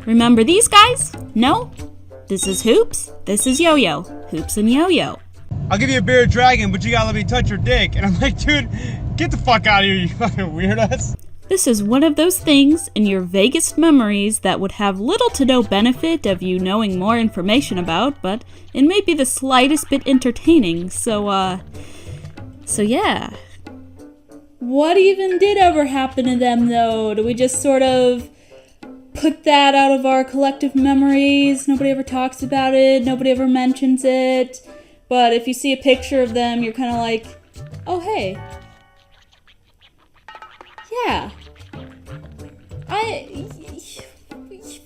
Remember these guys? No? This is Hoops, this is Yo-Yo. Hoops and Yo-Yo. I'll give you a bearded dragon, but you gotta let me touch your dick. And I'm like, dude, get the fuck out of here, you fucking weirdos. This is one of those things in your vaguest memories that would have little to no benefit of you knowing more information about, but it may be the slightest bit entertaining, so yeah. What even did ever happen to them, though? Do we just sort of put that out of our collective memories? Nobody ever talks about it, nobody ever mentions it, but if you see a picture of them, you're kind of like, oh, hey. Yeah.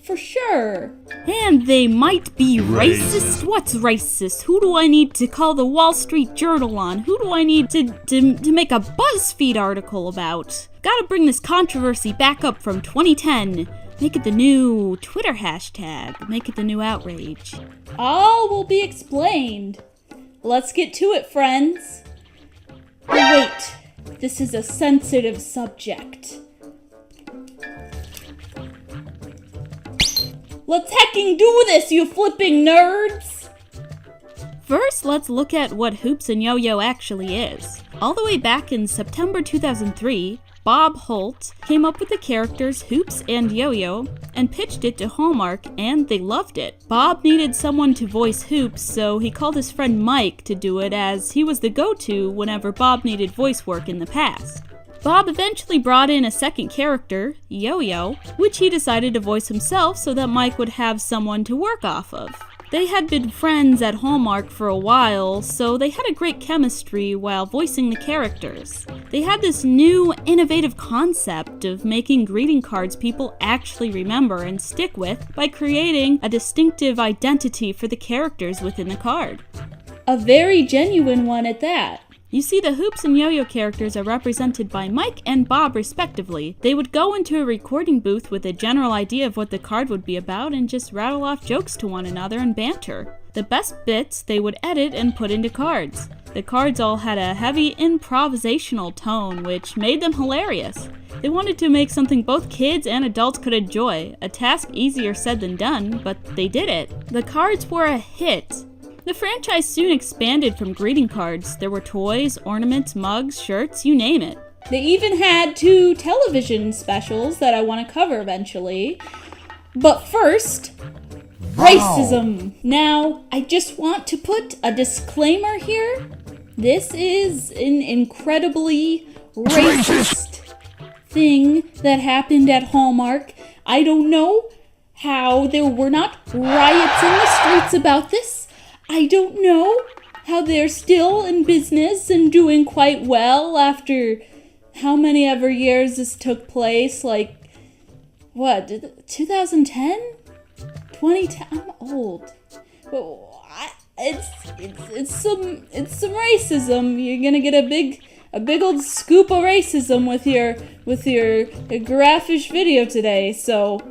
For sure. And they might be racist. What's racist? Who do I need to call the Wall Street Journal on? Who do I need to make a BuzzFeed article about? Gotta bring this controversy back up from 2010. Make it the new Twitter hashtag. Make it the new outrage. All will be explained. Let's get to it, friends. Wait, this is a sensitive subject. Let's hecking do this, you flipping nerds! First, let's look at what Hoops and Yo-Yo actually is. All the way back in September 2003, Bob Holt came up with the characters Hoops and Yo-Yo and pitched it to Hallmark, and they loved it. Bob needed someone to voice Hoops, so he called his friend Mike to do it, as he was the go-to whenever Bob needed voice work in the past. Bob eventually brought in a second character, Yo-Yo, which he decided to voice himself so that Mike would have someone to work off of. They had been friends at Hallmark for a while, so they had a great chemistry while voicing the characters. They had this new, innovative concept of making greeting cards people actually remember and stick with by creating a distinctive identity for the characters within the card. A very genuine one at that. You see, the Hoops and Yo-Yo characters are represented by Mike and Bob respectively. They would go into a recording booth with a general idea of what the card would be about and just rattle off jokes to one another and banter. The best bits they would edit and put into cards. The cards all had a heavy improvisational tone, which made them hilarious. They wanted to make something both kids and adults could enjoy, a task easier said than done, but they did it. The cards were a hit. The franchise soon expanded from greeting cards. There were toys, ornaments, mugs, shirts, you name it. They even had 2 television specials that I want to cover eventually. But first, racism. Now, I just want to put a disclaimer here. This is an incredibly racist thing that happened at Hallmark. I don't know how there were not riots in the streets about this. I don't know how they're still in business and doing quite well after how many ever years this took place, like, what, 2010? 2010? I'm old. It's some racism. You're gonna get a big old scoop of racism with your Giraffe-ish video today, so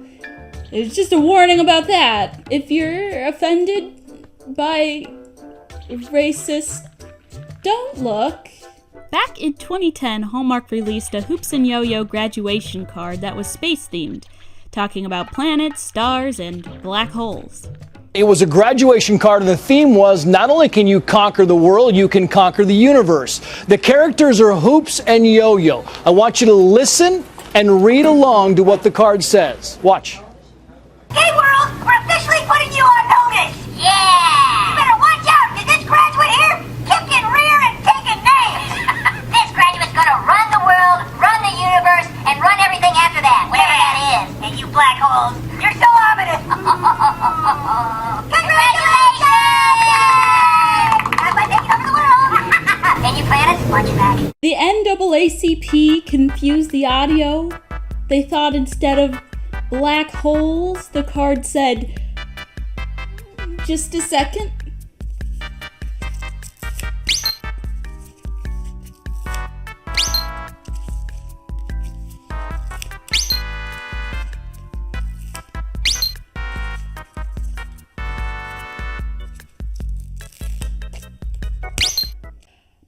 it's just a warning about that. If you're offended by racist, don't look. Back in 2010, Hallmark released a Hoops and Yo-Yo graduation card that was space-themed, talking about planets, stars, and black holes. It was a graduation card, and the theme was, not only can you conquer the world, you can conquer the universe. The characters are Hoops and Yo-Yo. I want you to listen and read along to what the card says. Watch. Hey world, we're officially putting you on notice! Yeah! You better watch out, because this graduate here kept getting rear and taking names! This graduate's gonna run the world, run the universe, and run everything after that, whatever that is. And you black holes, you're so ominous! Congratulations! That's by taking over the world! And you planets, watch your back. The NAACP confused the audio. They thought instead of black holes, the card said, just a second.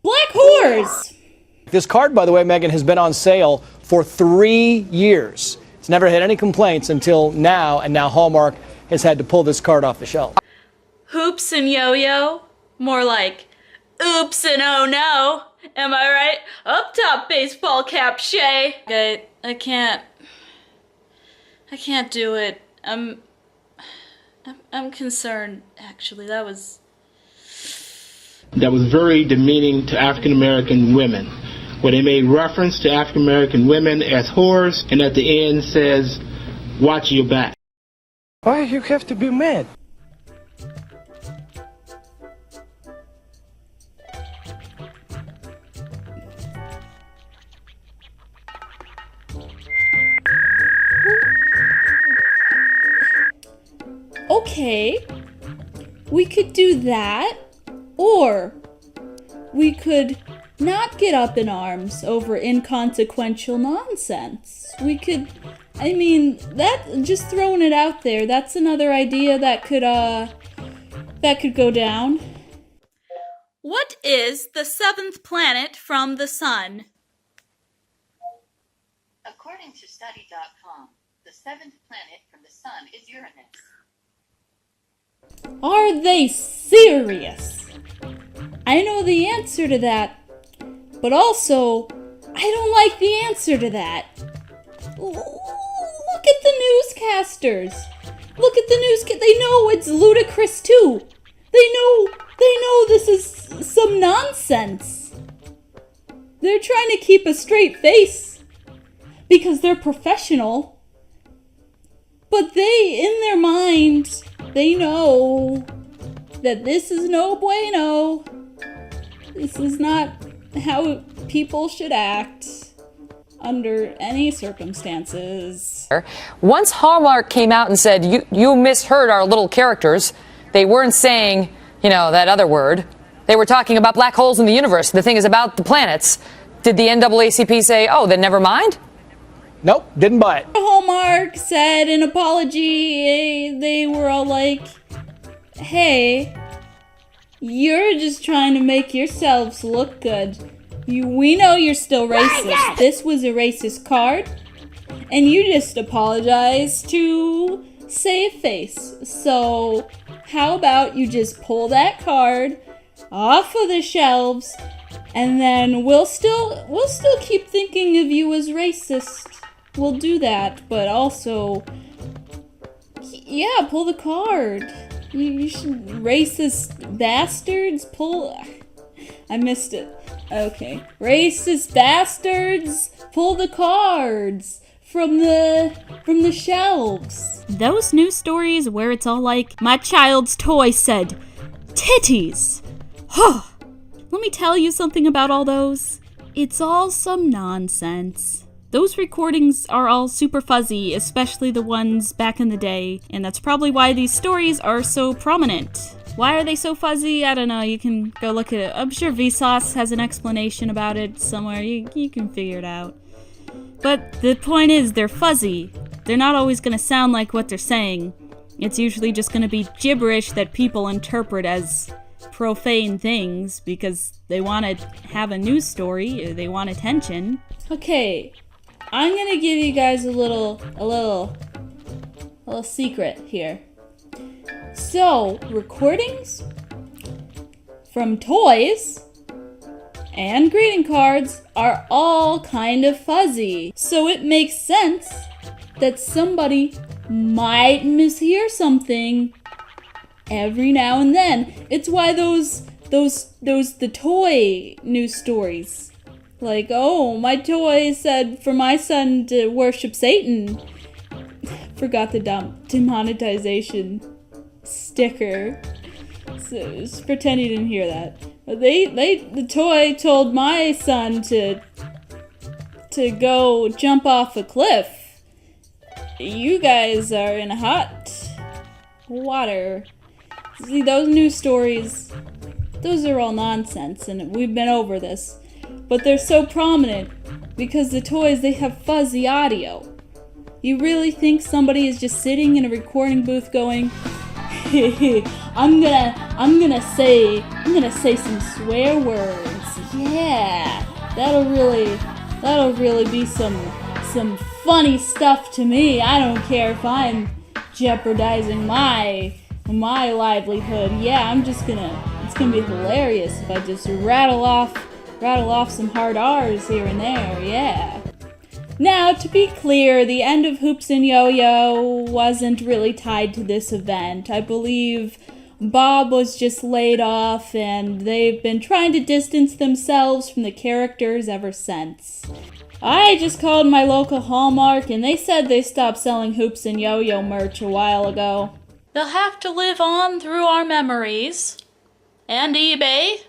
Black whores! This card, by the way, Megan, has been on sale for 3 years. It's never had any complaints until now, and now Hallmark has had to pull this card off the shelf. Hoops and Yo-Yo? More like, oops and oh no. Am I right? Up top, baseball cap, Shay. I can't do it. I'm concerned, actually. That was very demeaning to African American women, where they made reference to African American women as whores, and at the end says, watch your back. Why you have to be mad? Okay, we could do that, or we could not get up in arms over inconsequential nonsense. We could, I mean, that, just throwing it out there, that's another idea that could go down. What is the seventh planet from the sun? According to study.com, the seventh planet from the sun is Uranus. Are they serious? I know the answer to that, but also, I don't like the answer to that. Look at the newscasters. Look at the they know it's ludicrous too. They know this is some nonsense. They're trying to keep a straight face because they're professional. But they, in their minds, they know that this is no bueno. This is not how people should act under any circumstances. Once Hallmark came out and said, you misheard our little characters, they weren't saying, that other word. They were talking about black holes in the universe. The thing is about the planets. Did the NAACP say, oh, then never mind? Nope, didn't buy it. Hallmark said an apology. They were all like, hey, you're just trying to make yourselves look good. We know you're still racist. This was a racist card, and you just apologized to save face. So how about you just pull that card off of the shelves, and then we'll still keep thinking of you as racist. We'll do that, but also, yeah, pull the card. You should, racist bastards, I missed it. Okay. Racist bastards, pull the cards from the shelves. Those news stories where it's all like, my child's toy said, titties. Let me tell you something about all those. It's all some nonsense. Those recordings are all super fuzzy, especially the ones back in the day, and that's probably why these stories are so prominent. Why are they so fuzzy? I don't know, you can go look at it. I'm sure Vsauce has an explanation about it somewhere, you can figure it out. But the point is, they're fuzzy. They're not always gonna sound like what they're saying. It's usually just gonna be gibberish that people interpret as profane things because they want to have a news story, or they want attention. Okay. I'm gonna give you guys a little secret here. So, recordings from toys and greeting cards are all kind of fuzzy. So it makes sense that somebody might mishear something every now and then. It's why the toy news stories. Like, oh, my toy said for my son to worship Satan. Forgot the demonetization sticker. So just pretend you didn't hear that. But the toy told my son to go jump off a cliff. You guys are in hot water. See, those news stories, those are all nonsense, and we've been over this. But they're so prominent because the toys, they have fuzzy audio. You really think somebody is just sitting in a recording booth going, I'm gonna say some swear words. Yeah, that'll really be some funny stuff to me. I don't care if I'm jeopardizing my livelihood. Yeah, it's gonna be hilarious if I just rattle off some hard R's here and there, yeah. Now, to be clear, the end of Hoops and Yoyo wasn't really tied to this event. I believe Bob was just laid off, and they've been trying to distance themselves from the characters ever since. I just called my local Hallmark, and they said they stopped selling Hoops and Yoyo merch a while ago. They'll have to live on through our memories, and eBay,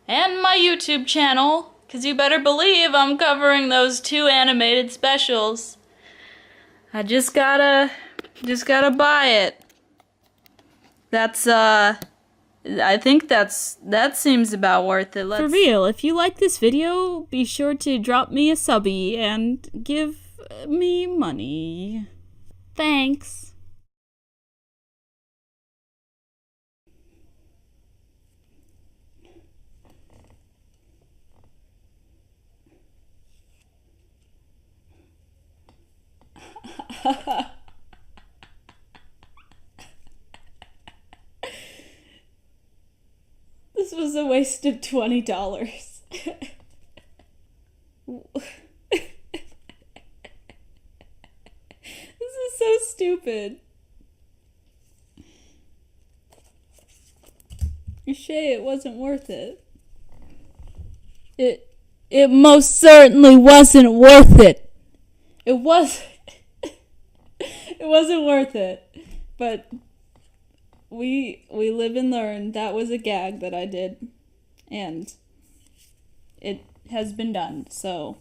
and my YouTube channel, 'cause you better believe I'm covering those 2 animated specials. I just gotta buy it. I think that seems about worth it. For real, if you like this video, be sure to drop me a subby and give me money. Thanks. This was a waste of $20. This is so stupid. Shay, it wasn't worth it. It most certainly wasn't worth it. It wasn't worth it. But we live and learn. That was a gag that I did, and it has been done, so